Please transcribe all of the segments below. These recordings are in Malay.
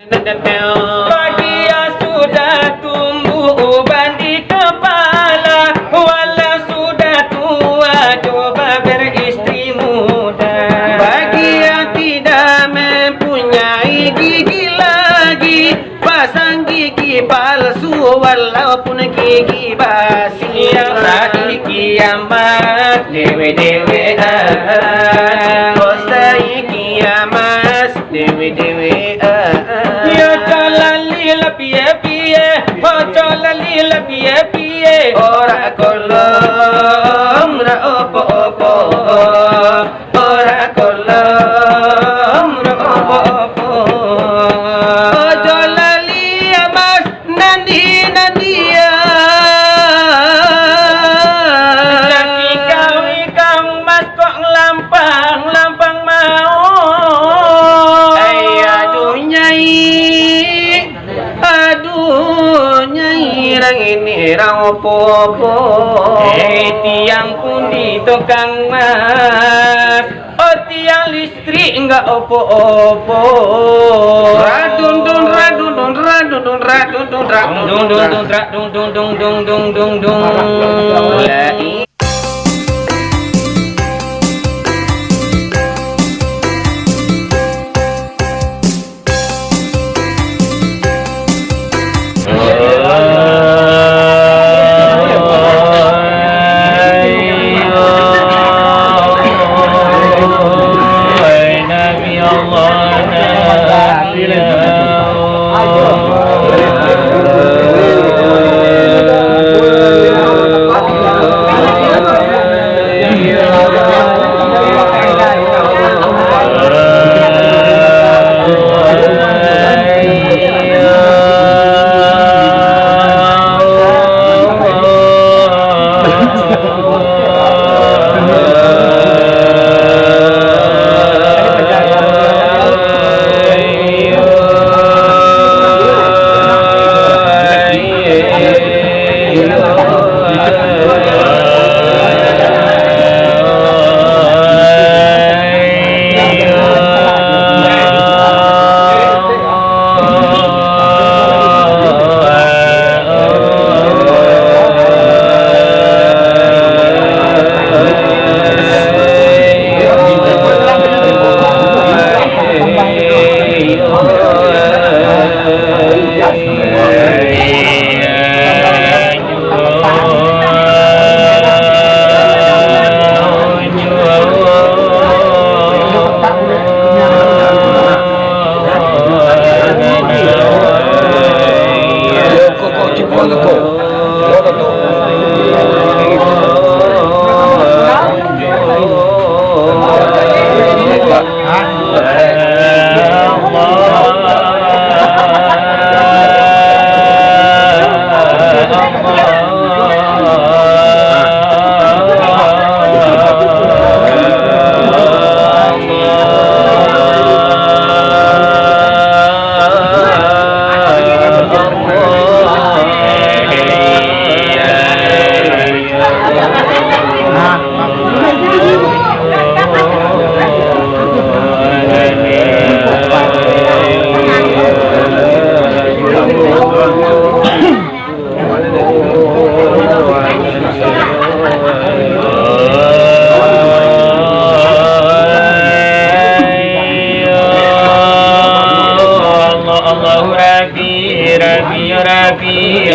Bagi yang sudah tumbuh uban di kepala, walau sudah tua coba beristri muda. Bagi yang tidak mempunyai gigi lagi, pasang gigi palsu walaupun gigi basi. Yang hari kiamat dewe-dewe Osai kiamat dewe-dewe Ya calali la piye-piye Oh calali la piye-piye Ora kolom ra opo-opo Ora kolom ra opo-opo Ojo lali mas nandi-nandi ya lampang mau aduh nyai rang ini rang opo-opo tiang pundi tukang mas oh tiang listrik enggak opo-opo radun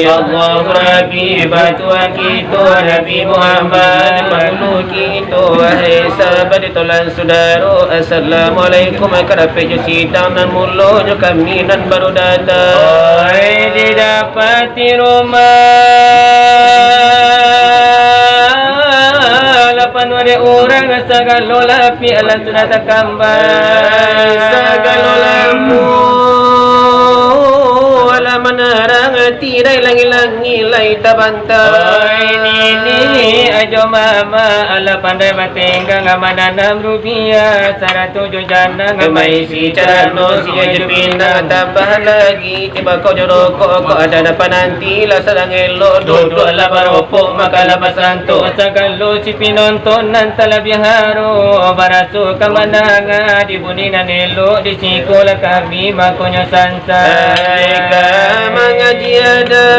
Allah Rabbi batuan kita Nabi Muhammad makhluk kita wahai sahabat tulan saudara assalamualaikum karape jusidang nan mulanya kami nan baru datang oi didapati rumah lapan wade orang sagalo lapi alam sudah takambang sagalo lamu menarang mati dai langi-langi lai tabantai Ini ajo mama ala pandai batenggang amananam rupiah 107 jana Kemai si carano si jepina tambah lagi tiba kau jorokok kau ada dapat nanti lah sedang elok duduk lah baropok maka lah pasanto Sakalo si pinonton nantala biharo baraso kamananga di bunina nelo di sikola kami makonya sansa Aika mengaji ada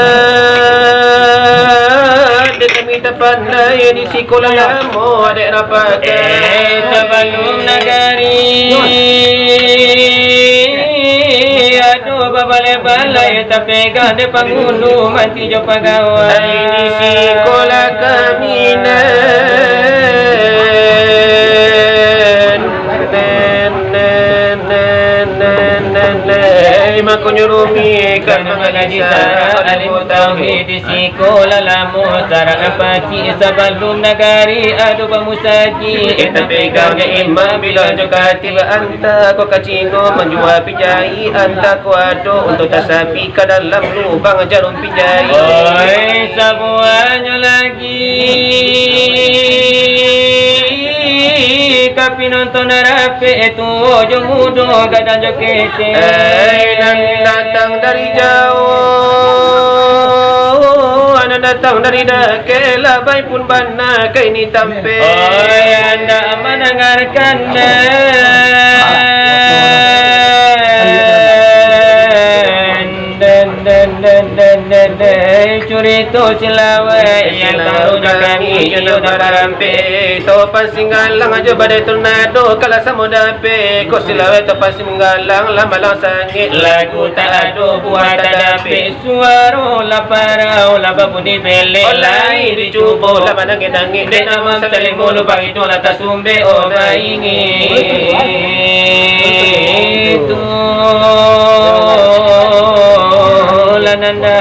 Dia kami dapat lain di sekolah lama adik rapat sebelum negari aduh balai-balai tapi gade penghulu mati jo pegawai di sekolah kami Mako nyurumi Karena mengaji sara alim tauhid di sekolah lamu sara apaci sebelum negari adu pemusaji kita pegangnya imam bila juga tiba anta ko kacino menjual pijai anta ko ado untuk tasapi ke dalam lubang jarum pijai oi semuanya lagi kapi nonton rapi itu ojo mudo gadang jokete datang dari jauh anak datang dari Dake labai pun bana ke ini tampe oi anda mendengarkan curito silawai yang tahu kami jodoh darampe topan singgalang aja badai tornado kala samodape ko silawai topan singgalang lamalang sangit lagu tak ada buat dape suara laparau lababuni bele olai dicubo lamanang edangit de nama saling mulu bang itu lata sumbe oba ingin itu lananda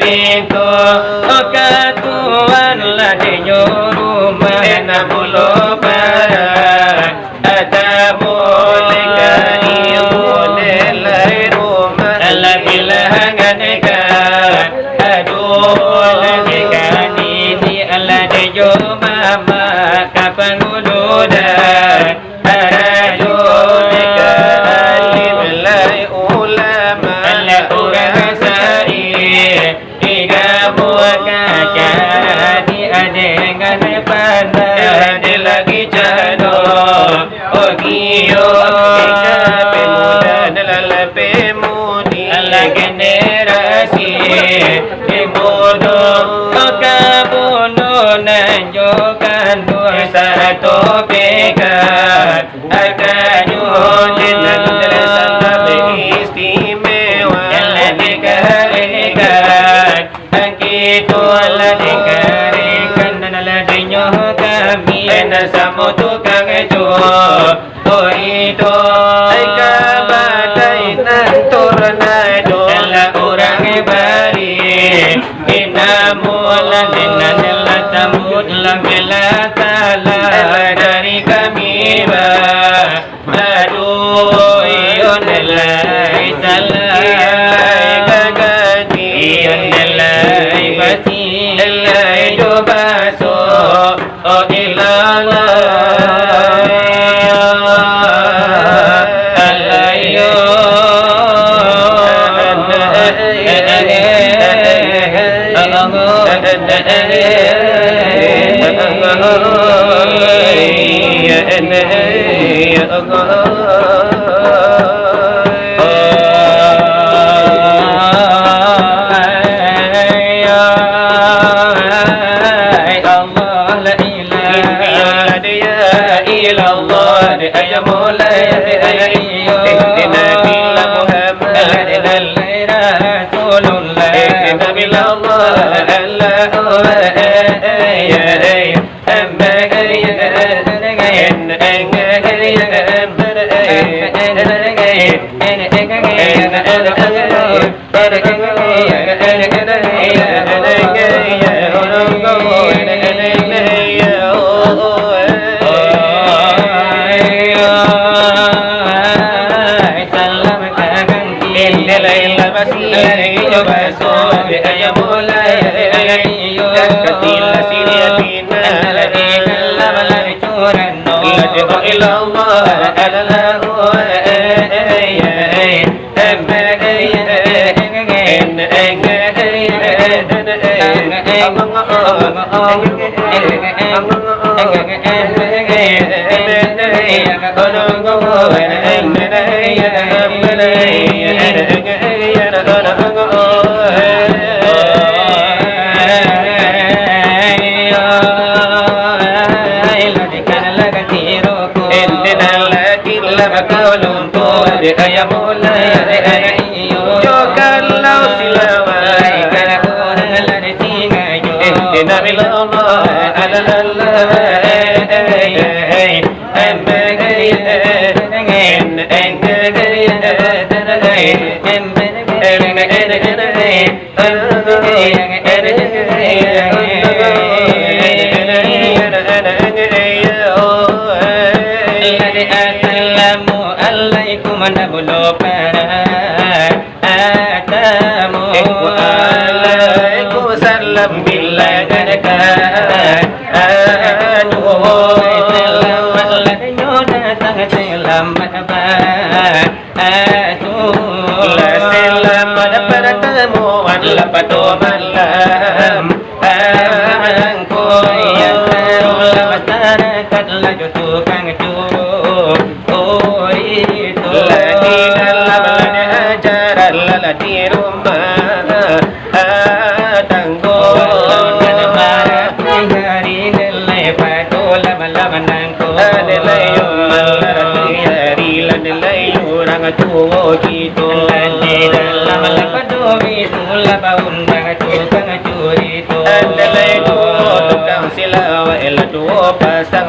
Pintu okatuan la de nyoruma na bulo Aladejo mama kapanuluda Arajo Ika alim lai ulama Ala orang sai Iga muaka jadi adengan pandai Ada lagi jado Ogiyo Ika pemuda Nalala pemudi Ala generasi Imudo Kabuno nanjokan dua satu pekat Akanyo Dengan sangat istimewa Ala dikarikan Angkitu ala dikarikan Dan ala dinyo kami Nasamu tukang jual Oh itu Ika badai nan tornado Ala orang balik Inamula dinanila samud lamila salah Dari kami Aduh iyon nilai salah Iyon nilai basi Nilai dubaso Oh ilallah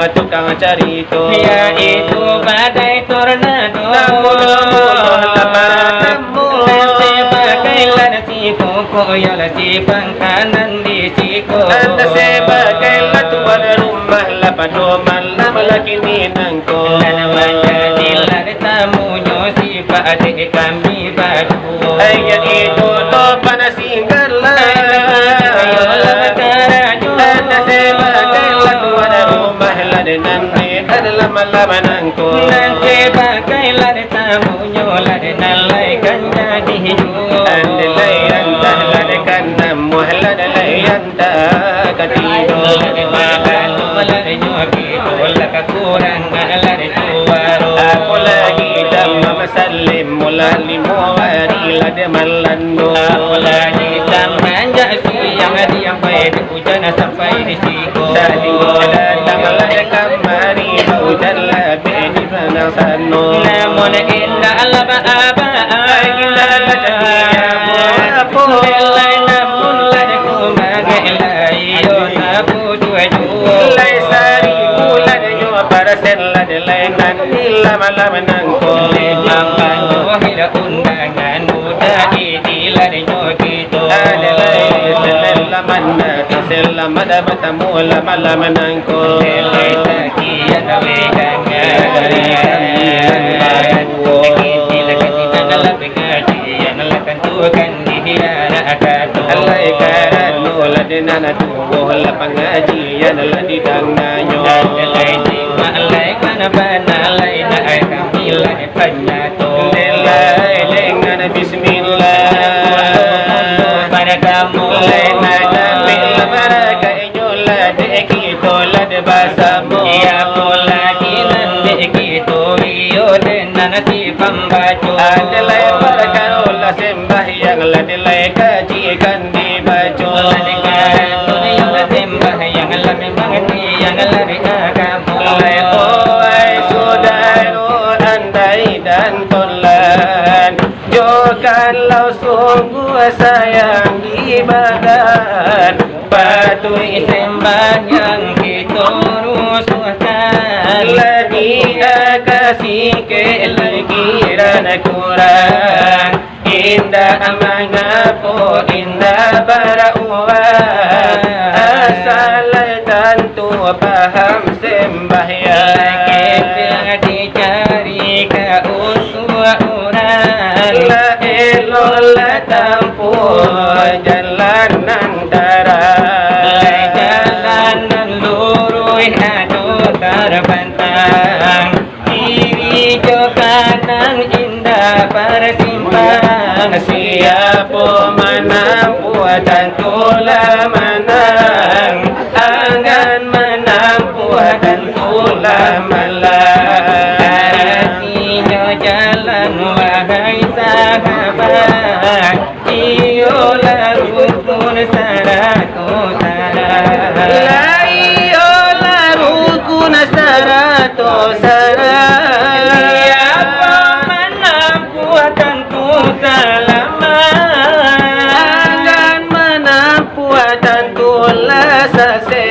Tukang carito Ya itu badai tornado Sebagailah si koko Yalah si pangkanan di siko Anda sebagailah tuan rumah Lapadoman malaki ninangko Naman jadilah tamunya si adik kami berdua Ayat itu to panasinggarlah Ayolah karajo Anda sebagailah nanti adalah malam menangku. Nanti pakai lari tamunya lari nalaikan jadi hidup. Andalai anda lari karena muhlad lari anda ketidu. Lari makan lari nyoki tolak kurang lari tuaru. Aku lagi damam salim mula limu hari lari malandu. Aku lagi damam jasi yang diam baik hujan sampai di siku. Datang lari kamari hujan lebih di mana sanu. Namun indah aba-aba Indah lagi apa Lelai namun lari kumagai yo tabu dua-dua. Lai sari bulan yo parasen ladai nanti lama-lama nangko. Makan hira undangan muda ini lari nyoki to. Adalai selamat nanti selamat bertemu lama-lama nangko. Lelai sakian wegangan Alai karanu ladina tubuh la pengajian ladi danganyo. Alai sima alai kana bana alai na ai kamila e panyato. Lelai dengan bismillah. Pada kamu Lai nada bil baraka inyola de kito lad basamu. ya pola kinan de kito iyo denan si pambaco. Adalai barakarola sembahyang ladilai kajikan di baju. Lai oi saudara andai dan tolan. Jo kalau sungguh sayang di badan patui Sembahyang kita rusuhkan lagi kasih ke lagiran kurang. Indah mengapo indah barauan asal tentu paham sembahyang. Kita dicari ke usua orang La elola tempuh jalan antara jalanan lurus aduh terbentang kiri ke kanan indah persimpang. siapa menampu tentulah menang. Angan menampu tentulah menang. Artinya jalan wahai sahabat, iyolah rukun syarat syarat. Laiolah rukun syarat syarat. Siapa menampu tentu selamat. Angan menampu tentulah sase.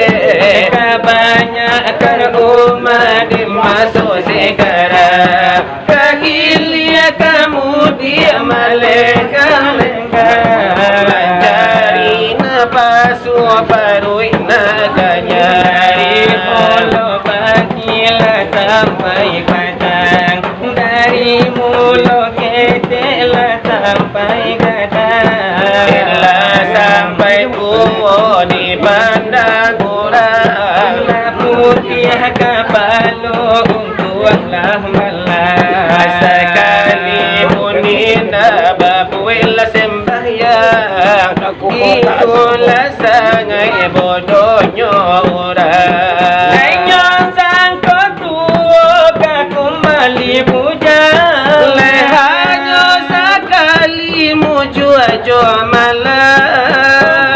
Kebanyakan Umat dimasuk sekarang Kehilia kamu dia melenggang-lenggang Mencari napasu parui naganya. dari mulu bagilah sampai padang, dari mulu ketelah sampai gadang. Telah sampai tua di pandang orang. Putih kapalu untuklah malam. Sekali munina babuila sembahyang. Itulah sangai bodohnya orang. Hanya sangka tua kembali bujang. Hanya sekali muju-ju malam.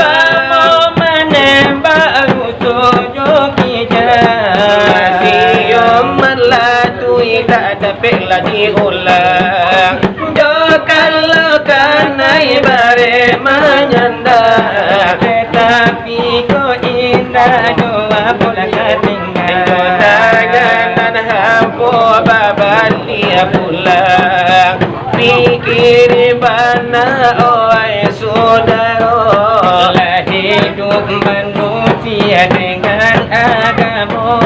Mau menembak rusuh kijang. Siom melatui tak dapat lagi ulang. Jo kalau kanai bare menyandang. Tetapi kau indah jawab pula ketinggalan. Jo tangan hampu babalia pulang. Pikir bana oi saudara. Lah hidup manusia dengan agama.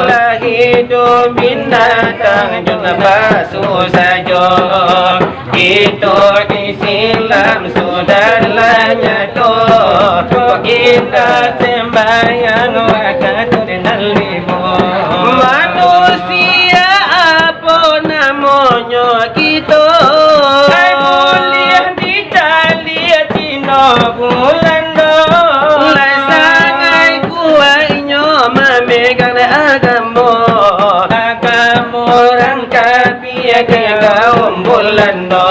Lah hidup binatang juga basuh saja. Itu Islam sudahlah nyata. Kita sembahyang wakatul nalimu. lando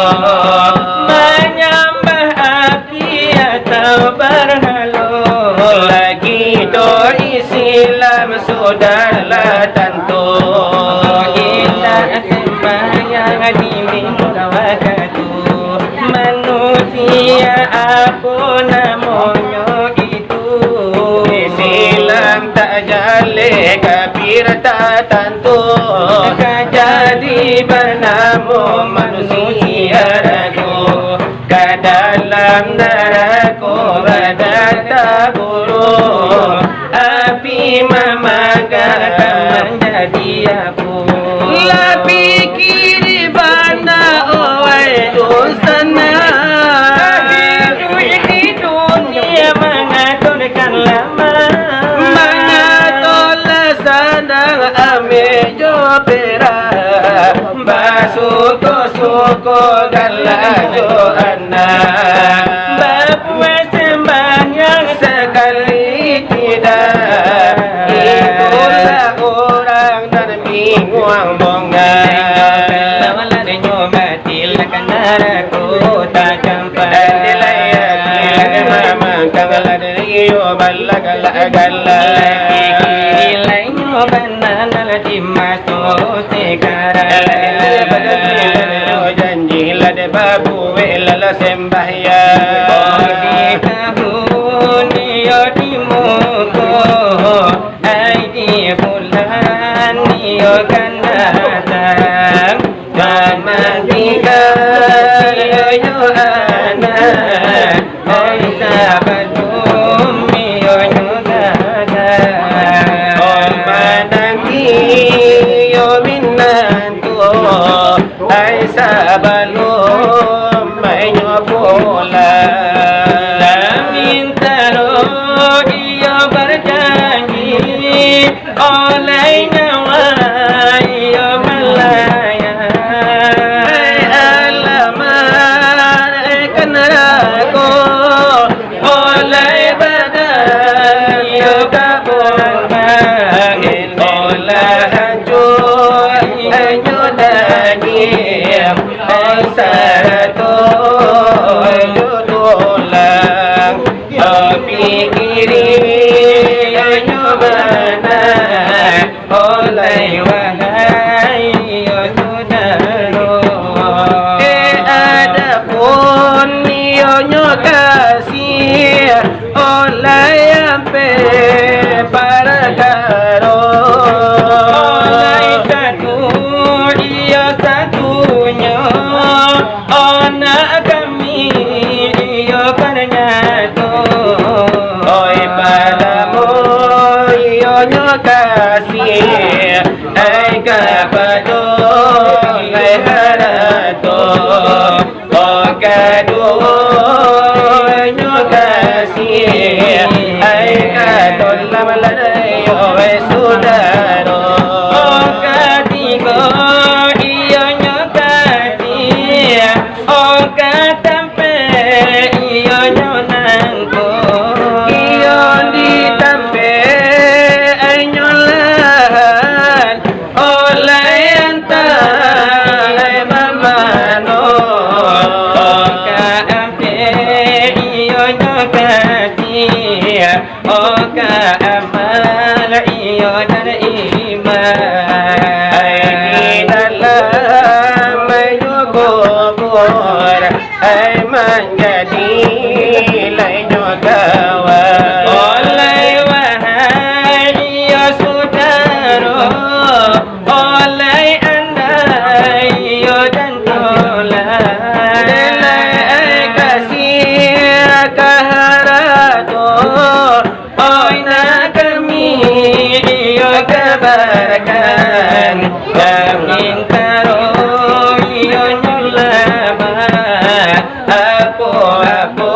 menyembah api atau berhala lagi do Islam sudahlah tentu kita sembahyang di minggu waktu manusia apa namanya itu Islam tak jale kafir tak tentu jadi bernama manusia ragu ke dalam neraka berada buruk api memakan menjadi abu lebih kiri bana oi dosana hidup di dunia mengaturkan lama mengaturlah sadang amejo pera basuko galajo anak bapuai sembahyang sekali tidak itulah orang dan bingung bongan lawala de nyobatil kanaraku tak campai dilai mama kangala de yo balagala gala dilai nyobanan di maso sekarang janji la de babu la sembahyang di tahun yo di muko ai di bulan yo kan datang mama tiga yo anak oi sahabatum yo nyugada oi manangi yo minantu ai sahabalum mai nyobola mintaro iyo berjanji oleh nyawa iyo melaya alaman kenaraku oleh badan iyo kabungan oleh hancur hanyu daging saratu judulang pikiri nyobana oleh wahai saudara ada pun nyo kasih oleh ampe para karo oleh satu dia satunya anak kami dia karnyatu oi padamu yo kasih ai kapado lai harato o kadu yo kasih ai kadol lamalai yo sudaro o katigo iyo nyokasih o katampe iyo nyonangko iyo ditampe ay nyolan oleh antai mamano o kaampe iyo nyokasih o kaamal iyo dan iman ay dalam kubur ay menjadi lainnya kawan oleh wahai ya saudara oleh andai ya dan tolak delai kasih kaharato oi nak kami ya kabarkan kami karo ya nyulama apa-apa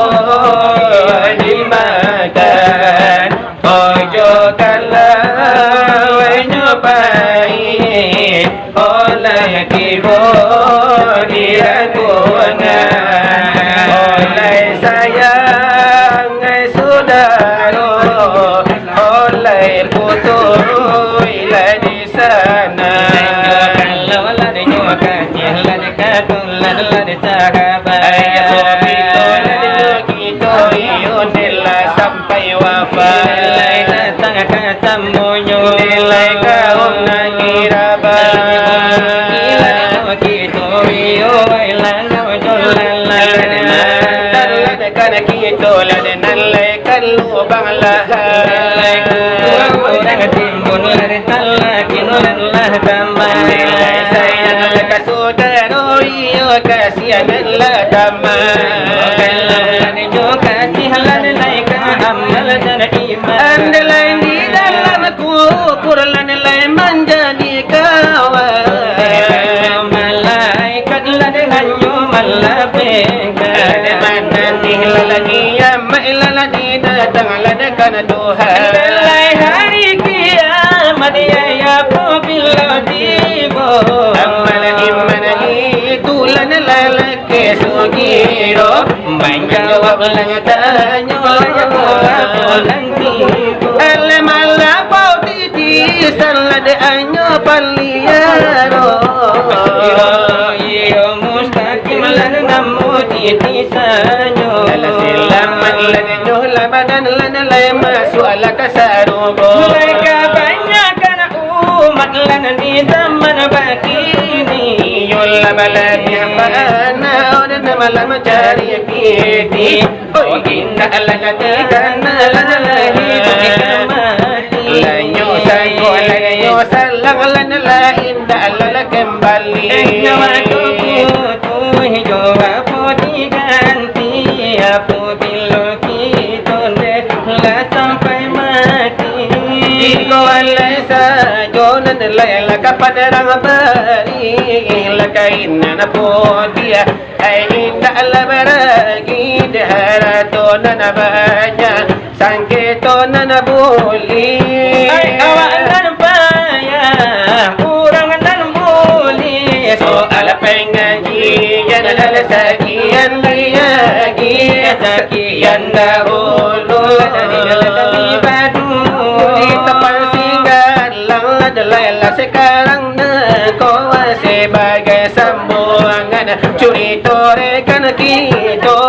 dimakan ojo kalau nyobai oleh kibur diraguangan oleh sayang saudara oleh putu ilah di sana kalau lah nyokan lah lan sahabat kita nilai sampai wafat nilai datang ke sambunyo nilai kaum nakiraba nilai kita yo ilang jolala karena kita nilai kalau banglah nilai kurang timbun lari talak inulah tambah nilai sayang leka saudara yo kasihan lah damai andalai di dalam Quran nilai menjadi kawan malaikat lah dengan malaikat mana nilai lagi ya ma'ilah di datang ladakan Tuhan nilai hari kiamat ya apabila tiba amal iman itu nilai lagi sugiro menjawab tanya Alamala pau titi salad anyo paliaro iyo mustaqim lan namu titi sanyo Lala silaman lan nyola badan lan lema suala kasarugo mereka banyakkan umat lan di zaman begini yola balani bana odan malam cari kiti oh inna alagati kana lahi lanyo sayo lanyo salang lan la inda alala kembali nyawaku tu hijau apa diganti apabila kita la sampai mati Iko alai sajo nan la kapadarang bari la kaina na podia ai inda la baragi dehara to nan banya sangke to nan boli ai awalan paya kurang nan boli soal pengaji yan al sakian lagi sakian dahulu adalah sekarang kau sebagai sambungan curi torekan kita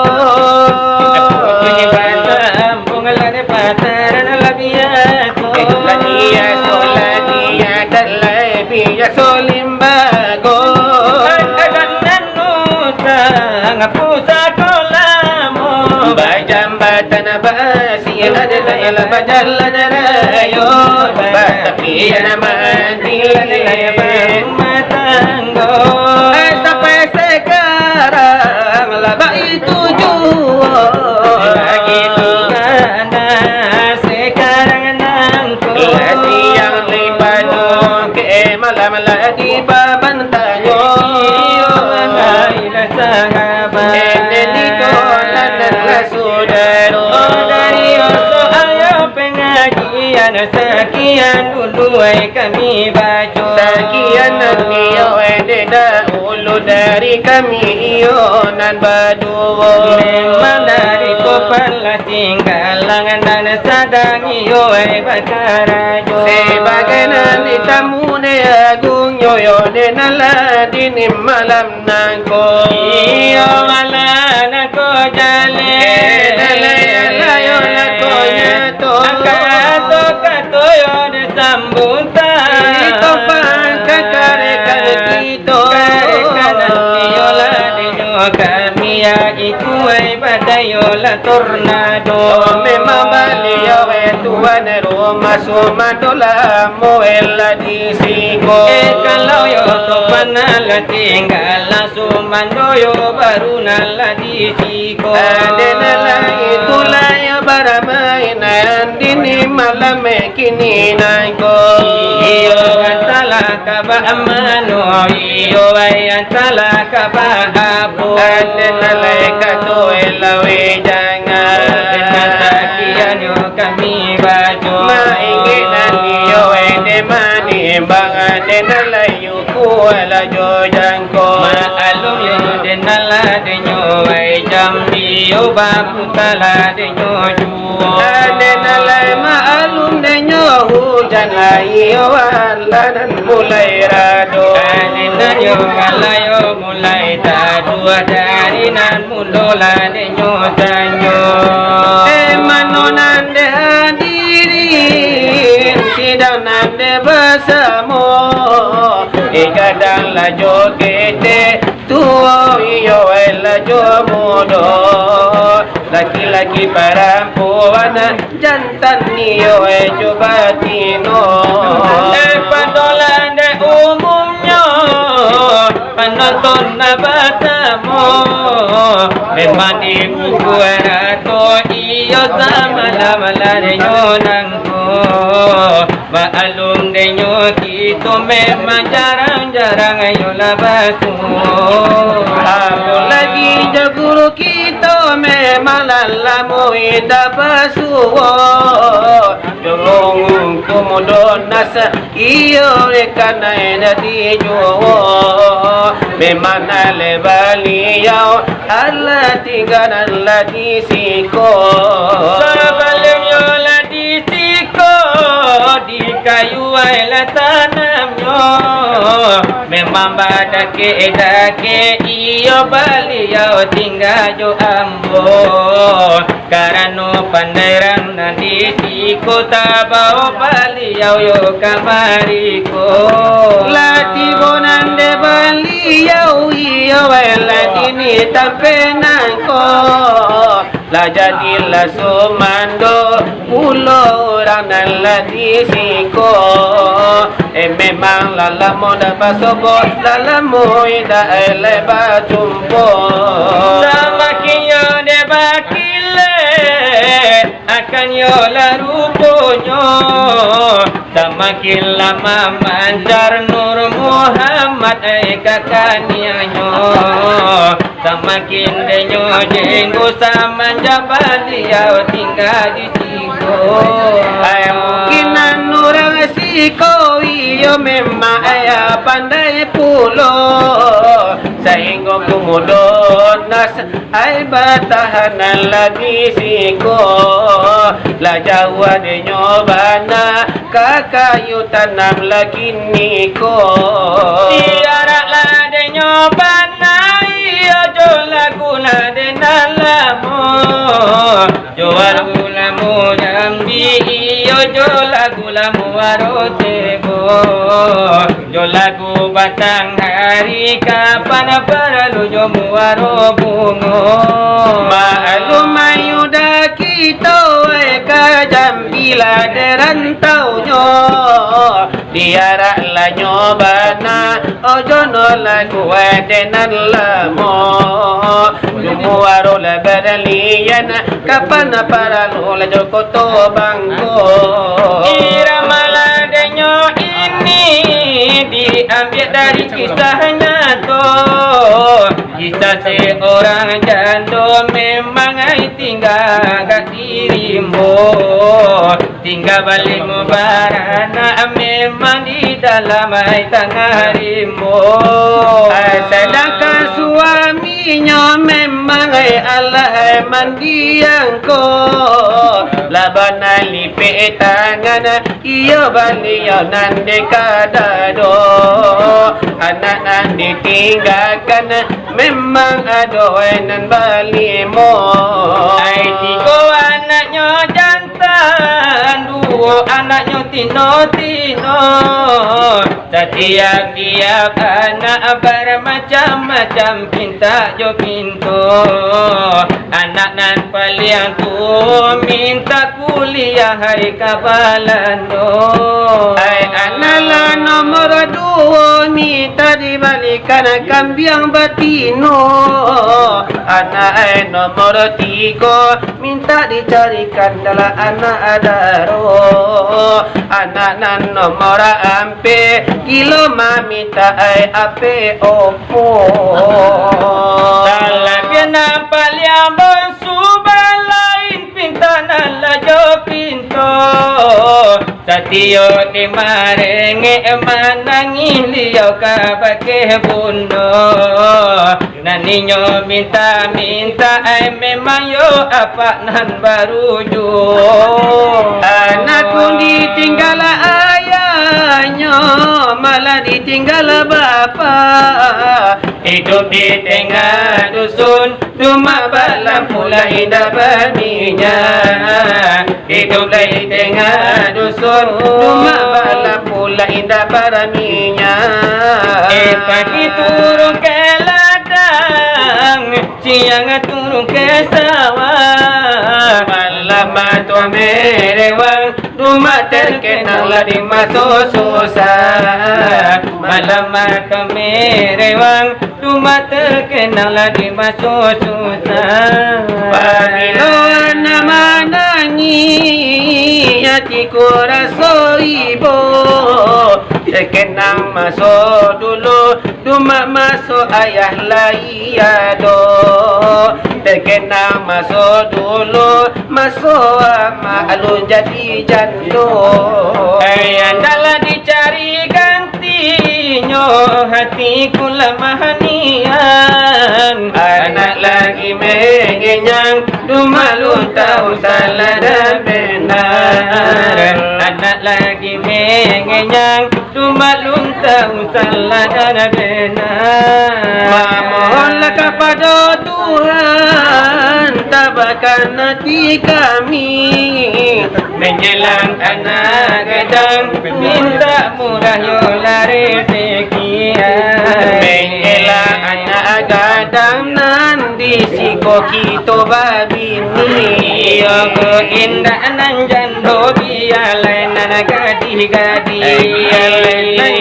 sambung lade pasaran labiato lania solania dan lebih solimbago dan nusa ngapusa kolamo bajambatan basi adalah bajalan rayo batapian mandil matanggo sampai sekarang laba itu jua begitu kana sekarang nangko siang lipado ke malam lagi babantanyo ila sahabat dito la saudaro dari oso ayo pengajian sekian dulu kami baca sekian niyo ede dahulu dari kami ionan baduo memang dari kopala tinggalan dan sadang iyo bakarajo sebagai nanti tamu ne agung yoyo ne naladini malam nangko iyo malan ko jale layo nako nyato akato katoyo de sambuta ito pangkakarekan kito yola de kami ya itu ay badayola tornado memang beliau Tuhan Roma sumadola moela di siko kalau yo to panala tinggal sumando yo baru nala di siko adenala itulah ya baramainan dini malam kini naiko iyo antala kaba amano iyo ay antala kaba apo adenala kato elawe jangan sakian yo kami bajo mainginan liyo ede mani bangan denala yuku ala jojangko maalum yo denala denyo ay jambi yo baputala denyo juo adenala maalum denyo hujan ayo alanan mulai rado adena nyo ngalayo mulai tadua dari nan mundola denyo sanyo manonan de hadirin sidang nande bersama kadang la jogete tuo iyo la jomodo laki-laki perempuan jantan iyo jobatino padolan de umumnya penonton bersama memang di buku rato iyo sama lama-lama denyo nangko maalung denyo kita memang jarang-jarang ayo labasu aku lagi jaguru kita memang lalamu ida basuwo jolong kumudon nasa iyo rekana eda di jowo memang nale baliau ala tinggalan lagi siko sabalimyo lagi siko di kayu ala tanamnya memang badake iyo baliau tinggal jo ambo karano panderang nanti siko tabao baliau yo kamariko lati bonande baliau iyo wala ini tampenangko la jadilah sumando pulau orang lagi siko memang lalamu dapat sobot lalamu ida eleba jumpo sama kiyo de bakile akan yo laruponyo sama lama manjar nur Muhammad kakanianyo samakin denyo jenggo sama jabalia tinggal di siko mungkin orang siko iyo memang ayah pandai pulo sehingga kumudon nas ay batahanan lagi siko la jawa de nyobana kakayu tanam lagi niko tiara la de nyobana iyo jo laguna de nalamo jo argulamu jambi iyo jo lagulamu warotego jo lagu batang hari kapan perlu jo muaro bungo Ma'lumayu dah kita eka jambila derantaunya diarak la nyobana ojo nolak wedenan lamo jumuaro la badalian kapan para la jokoto bangko irama denyo ini diambil dari kisah nyata kisah seorang jando memang tinggal kat dirimu tinggal balik mubarana memang di dalam tangarimu sedangkan suaminya memang Allah mandiangko labana lipe tangan iyo baliau nande kadado anak nande tinggalkan memang adoenan balimu ai tiga anaknya jantan dua anaknya tino setiap anak bermacam-macam pinta jo pintu anak nan paling tu minta kuliah hai kabalano ai anak la nomor dua minta dibalikan kambiang batino anak nomor tiga minta dicarikan dalam anak adaro anak nan nomor ampe kilo mamita ai ape opo dalam yang paling bersubalain pintanan lajo pinto satio di marenge manangin liau ka pakai bundo naninyo minta ai memang yo apa nan baru jo anakku ditinggal ayahnya malah ditinggal ditinggal bapa. Hidup di tengah dusun, rumah balam pula indah baminya. Hidup di tengah dusun, rumah balam pula indah baminya. Pagi turun ke ladang, siang turun ke sawah. Malam tu merewang, rumah terkenanglah di masa susah. Malam tu merewang, rumah terkenanglah di masa susah. Bila nama nangis, hatiku rasa ibu. Terkenang masa dulu, rumah masuk ayah layado. Terkenang masa dulu, masuk mak alun jadi jantung. Andalah dicari gantinya, hatiku lemah nian. Anak lagi mengenyang, rumah lu tahu salah dan benar. Anak lagi mengenyang, rumah lu tahu salah dan benar. Memohonlah kepada Tuhan, tabahkan hati kami. Menjelang anak gedang, minta murah yola rezeki. Menjelang anak gadang, nan di siko kita babini. Aku indah nan jando bialai nan gadi-gadi. Bialai nan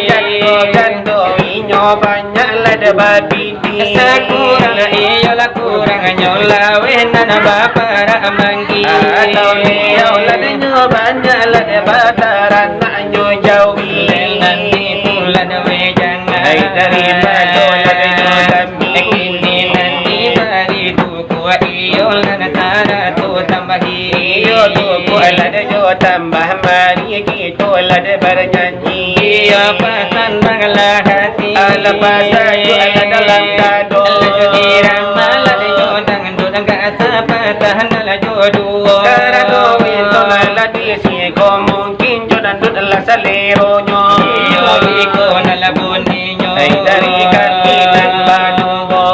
jando inyo banyak lah de babini. Sakurang iyalah kurang nyola wenan bapa ramanggi. Atau iyalah de nyo banyak lah de bataran nak nyo jauhi. Nanti bulan wejang Ay daripada pada nyo kami. Ini nanti bari tuku iyalah natara tu tambahi. Iyo tuku ala de nyo tambah mari kita ala de bernyanyi. Iya pasan bangla hati. Ala pasal tu ala dalam kado. Ala irama la de jodang dodang ka asapa tahan ala jodoh. Karado itu ala di siko mungkin jodan dud ala saleronyo. Iyo iko nalabon ninyo. Ay dari katilan badugo.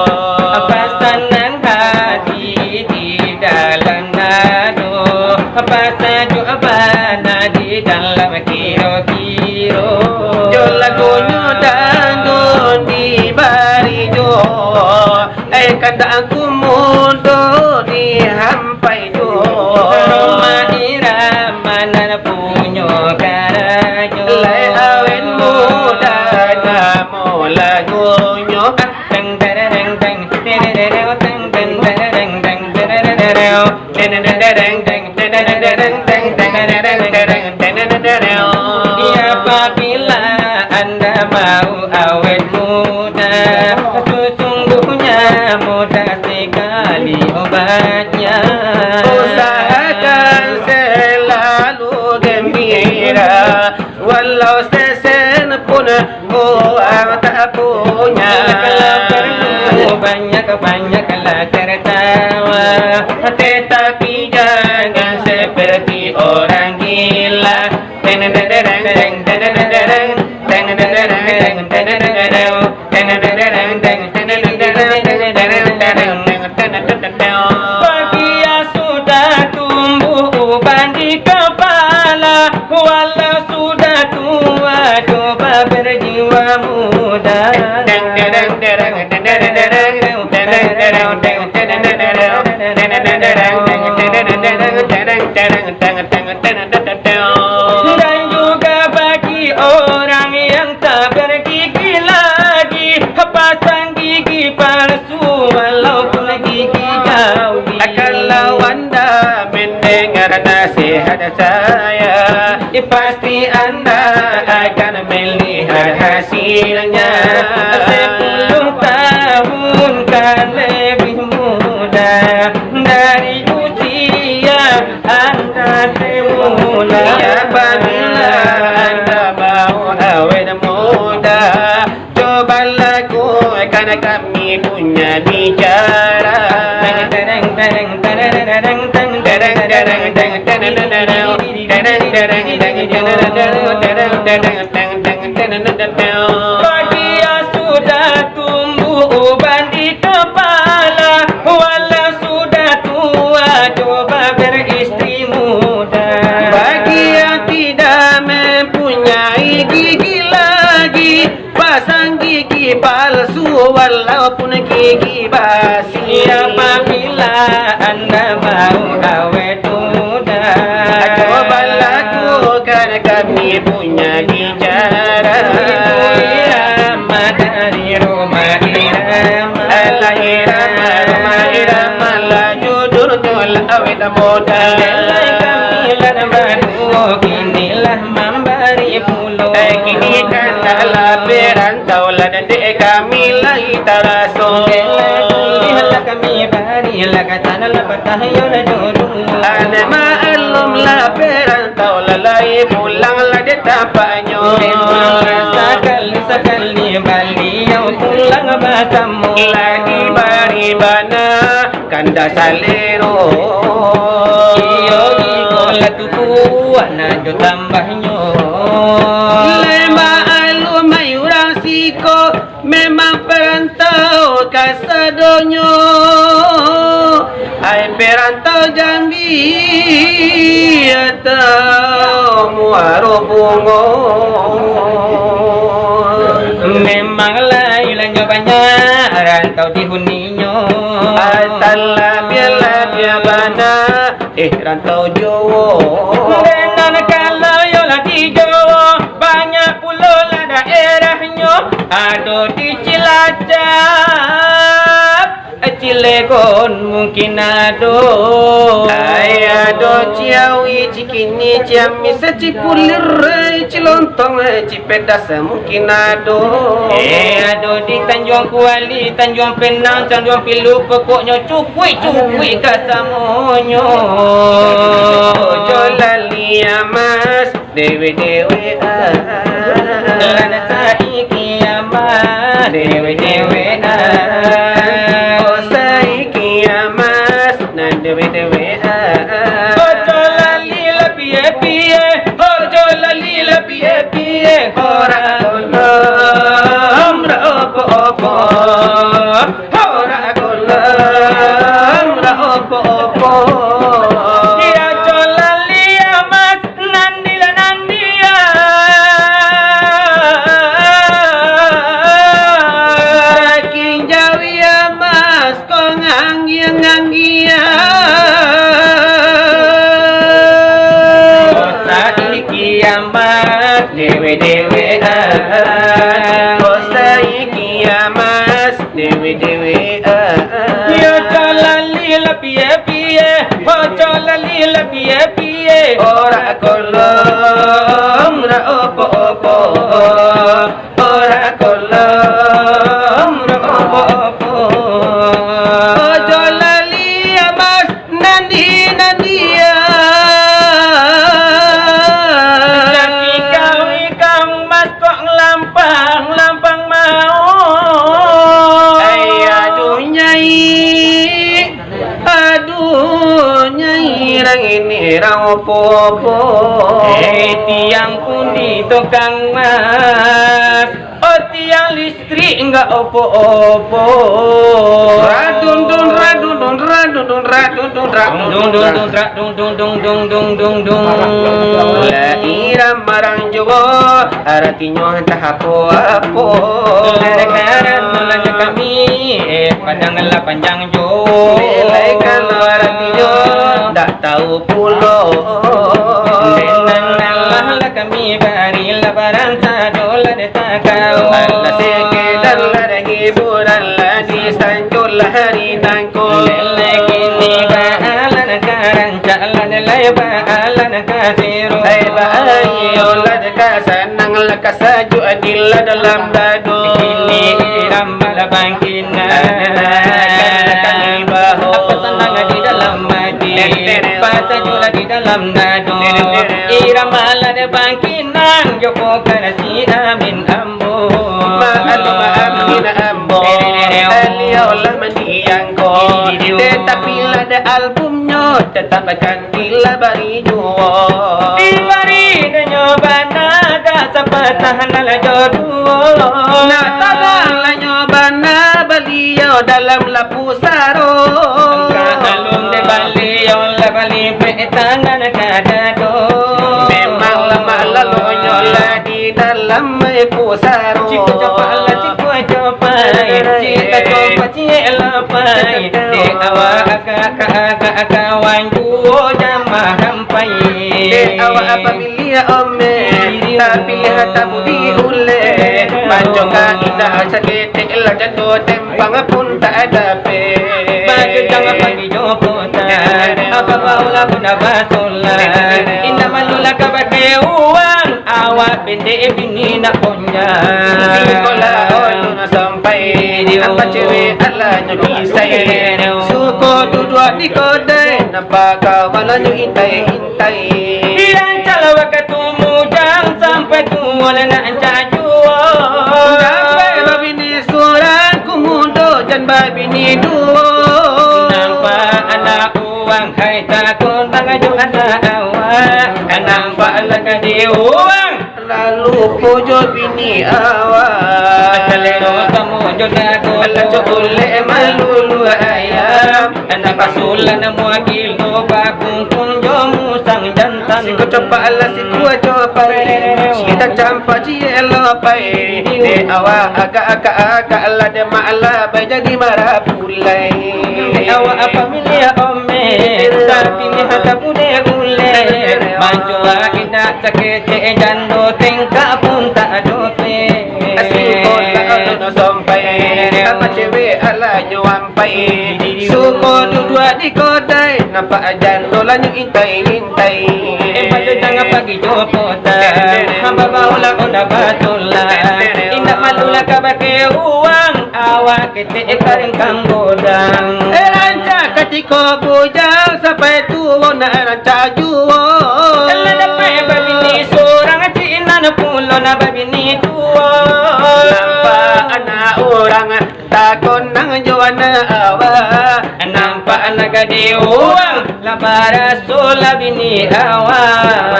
Pasanan hati di dalam nado. Pasajo abana di dalam kiro-kiro. Jo lagunya dangon di barijo. Kanda aku mudo di hampai do. Rumah irama nan punyo karajo. Lai awen muda namo lagunya. Teng tereng teng terereo teng teng tereng teng terereo teng tereng teng terereng teng terereng tereng. Ya apabila anda mau awet muda, sesungguhnya mudah sekali obatnya. Usahakan selalu gembira, walau sesen pun orang tak punya. Kalau perlu banyak-banyaklah tertawa, Tetapi jangan seperti orang gila. Teng teng teng teng teng teng teng teng teng teng teng teng Bahagia sudah tumbuh uban di kepala, walau sudah tua coba berjiwa muda. Dan juga bagi orang yang tak bergigi lagi, pasang gigi palsu walaupun gigi jauh. Kalau anda mendengar nasihat saya, pasti anda akan melihat hasilnya. 10 tahun kan lebih muda dari usia anda semula. Apabila anda mau awet muda, coba lakukan kami punya bicara. mempunyai gigi lagi, pasang gigi palsu walaupun gigi basi. Apabila anda mau awet muda, coba lakukan, kami punya bicara. Irama dari rumah irama, Ala irama, rumah irama, laju durjul awet muda. Kinilah memberi pulau. Kini kan dalam perantau dan dek kami lagi teraso. Kinilah kami barilah kata dalam patahyun jodoh. Ada maklum lah perantau lalai pulang lah dia tampaknya. Sekali beliau pulang bertemu. Lagi bari bana kanda salero. Iyo ikolah tuku anak jo tambahnya. Lema alu mayurang siko memang perantau kasadonyo. Ai perantau Jambi atau Muaro Bungo. Memanglah ilanyo banyak rantau di huninyo. Labia bana rantau Jawa. Dan kalau yolah di Jawa banyak pulau lah daerahnya. Ada di Cilacap, Cilegon mungkin ada. Ada Ciawi, Cikini, Ciamis, Cipulir, Cilontong, Cipedas mungkin ada. Ada di Tanjung Kuali, Tanjung Penang, Tanjung Pilu, pokoknya cukui kasamonyo. Ojo lali mas, dewe-dewe Lana saiki amat, dewe-dewe Oh saiki mas, nan dewe-dewe Ojo lali la piye-piye, ojo lali la piye-piye. Ora kolam ra opo-opo, ora kolam ra opo-opo. Dia ojo lali amat, nandia. Saking Jawi mas, kok nganggia. Saiki amat, dewe-dewe Oh saiki mas, dewe-dewe ojo lali la piye-piye, ojo lali la piye-piye. Ora kolom ra opo-opo, ora kolom ra opo-opo. Ojo lali mas, nandia. Tapi kau mas kok lampang mau. Aduh nyai rang ini rang opo-opo. Tiang pundi tukang mas, oh tiang listrik enggak opo-opo. Radun La iram marang Jawa artinya entah apa-apa. Lekaran nolanya kami padanglah panjang jo. Belai kalau artinya tak tahu pulau. Denang lah kami barilah barang sadolah detakau. Allah sekedar lah hiburan lah disanjul hari tangkul. Kini baalan karancalan lay baalan kasiru. Hai bahayo lah kasanang lah kasaju adil dalam dadu. Ini ramal bangkinan. Apa senang di dalam mati, pasajula di dalam dadu. Iramalan bangkinan, Joko kanasi amin ambo. Maamin ambo. Aliolah mendiangko. Tetapi ada albumnya, tetap akan dilabari juo. Dibari nyobana dasa patahan ala jodoh. Nah tanah nyobana beliau dalam lapu saro. Kalung de beliau la bali pe tangan kadado. Memang lama lalu nyola malam mai pusaro Cika coba lah cika coba Cika coba cik lapai De awak agak kawan duo jamah hampai De awak apa pilih ome tapi lihat tamu diule Panjang indah sakit lah jatuh tempang pun tak ada pe Baju jangan pagi jopotan Apa baulah guna basulah Indah malulah kabake uang Awak pendek bini nak ponjang Sekolah orang sampai apa cewek alanya kisah Suko duduk di kodai nampak kawalannya intai-intai Yang kalau ketemu jangan sampai tua nak cajuan Sampai babini seorang kumudo dan babini dua Nampak anak uang hai takut mengaju anak awak Nampak lagi di uang Lalu pujo bini awak Kalero kamu jodago Alaco oleh malulu ayam Anak pasulan muakil no bakung kunjomu sang jantan Siko coba ala siku coba Kita campa cielo pai De awak agak-agak ala de ma'ala Bajagi marah pulai Awak apa milih ome Tapi lihat bude ule Manjua kita sakit jando tingkah pun tak dope Suko lah sampai apa cewek ala nyuampai Suko duduk di kodai nampak jando lah intai-intai Baju jangan pagi jopotan Hamba baulah udah batulah Indah malulah kabake uang Awak ketik karing kang godang Rancak ketika bujang sampai tua nak rancak jual Kalau dapat babini seorang Cina na pulo na babini tua Nampak anak orang takut nang juana awak Nampak anak gadi uang Labara sola bini awak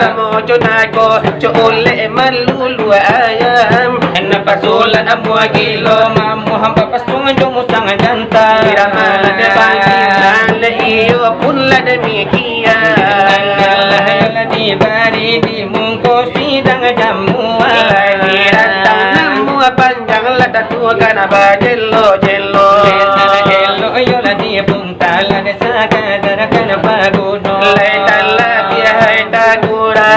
Samo junako Cule malulu ayam Nampak sola na mua kilo Mamu hampa pasung jumu sang jantan Irama de banginan le iyo pun la demikian Allah di bari di mungko sidang jamuan Rantang namu panjang la tua kana bajelo jelo Hello yo la di punta la de saka dara kana pagudo Lai tala biya hai takura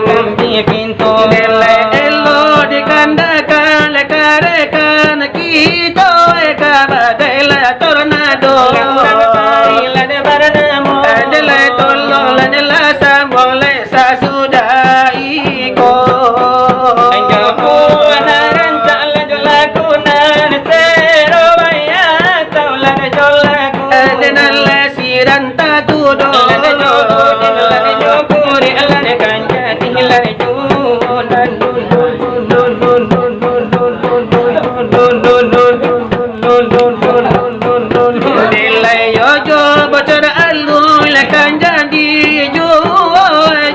Kumbi pinto Lai elo di kandakan le karekan Kito eka badela tornado La de baranamo Adela tolong la de la sambong le sasuda iko Anjaku anaran cala jolaku nan sero baya taula jolaku Adena le siranta tudo la de joku la de joku ri ala de kanja tihla de ju dan dun dun dun dun dun dun dun dun dun dun dun dun dun dun Nilai yojo bocor alu le kanjandi jo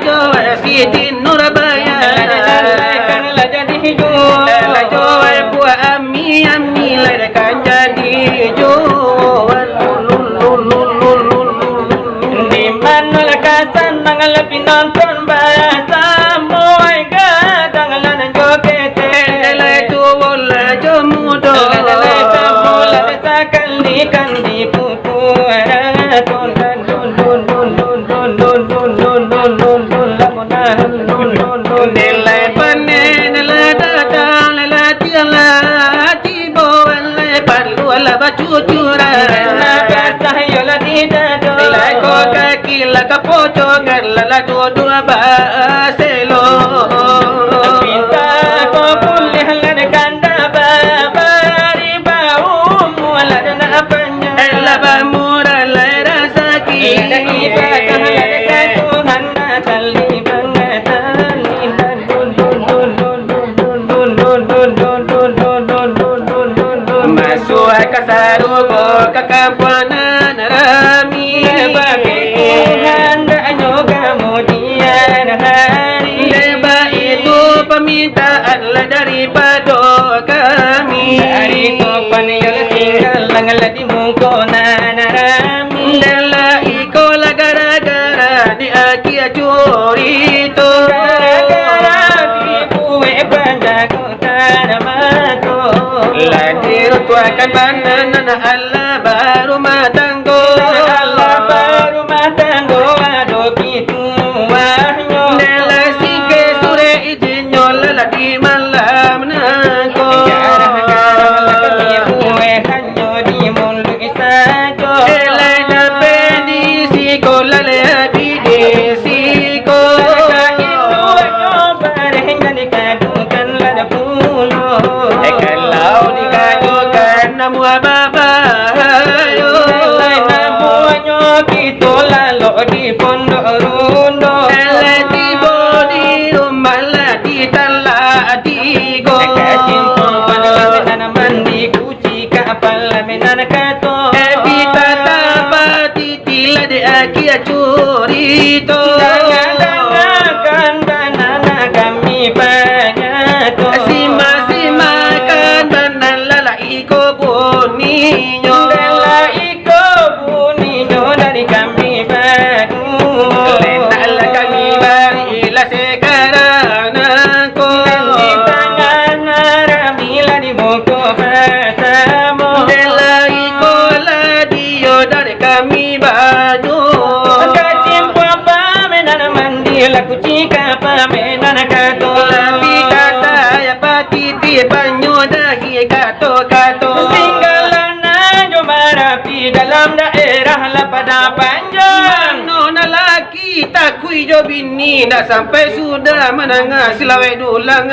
jo sidin nurabaya la jadi ju la jo buat ami le kanjandi jo di mana lekasan nangal pinonton bahasa moy gadang lan jokete le jo la jo mudo le kabola sakal ni kan di pupu ton don don don don don don don don don don don la mona don don don Nilai panen la datang la tiala tibo le parlu la bacucura na kata yo la di dado la ko kaki la kapocho la dua baselo pinta ko pulih la de kanda bari bau muala na apanya la ba mura la rasaki la iba kan la de katuhan na tali bangatan dan dun dun dun dun dun dun dun dun dun dun dun dun dun dun dun dun masuk ke sarugo ke kampanan rami bagi Tuhan danyo kemudian hari leba itu permintaan la daripada kami hari kapan yo tinggal langala di muko nanarami Dela iko la gara-gara di akia curi to gara-gara kan mana Allah baru matanggo Allah baru matanggo ado pitu wahnyo Nela sike sure ijinyo lala di malam nangko Garah-garah lakami buwe hanyo di mulu isajo Elai na pendi siko lale abi de siko Kalau dikajukan namu ababayo Namuanyo kita lalu di pondok rundo Elai tibo di rumah lah di talak digo Kacintong panlaminan mandi kuci kapal laminan kato Ebita tapati tila de aki acurito Jangan-jangan banana kami panyato Sima-simakan banan lala iko buninyo Dela iko buninyo dari kami padu Lenala kami barila sekarang nangko Di tangan ramila di buku pertama Dela iko ladio dari kami baju Kacimpu pamenan mandi laku cika pamenan kato Tapi kata ya pati di banyu dahi kato-kato Tinggalan jomba rapi dalam daerah lapada panjang Nona laki tak kui jo bini dah sampai sudah menangah silawai dulang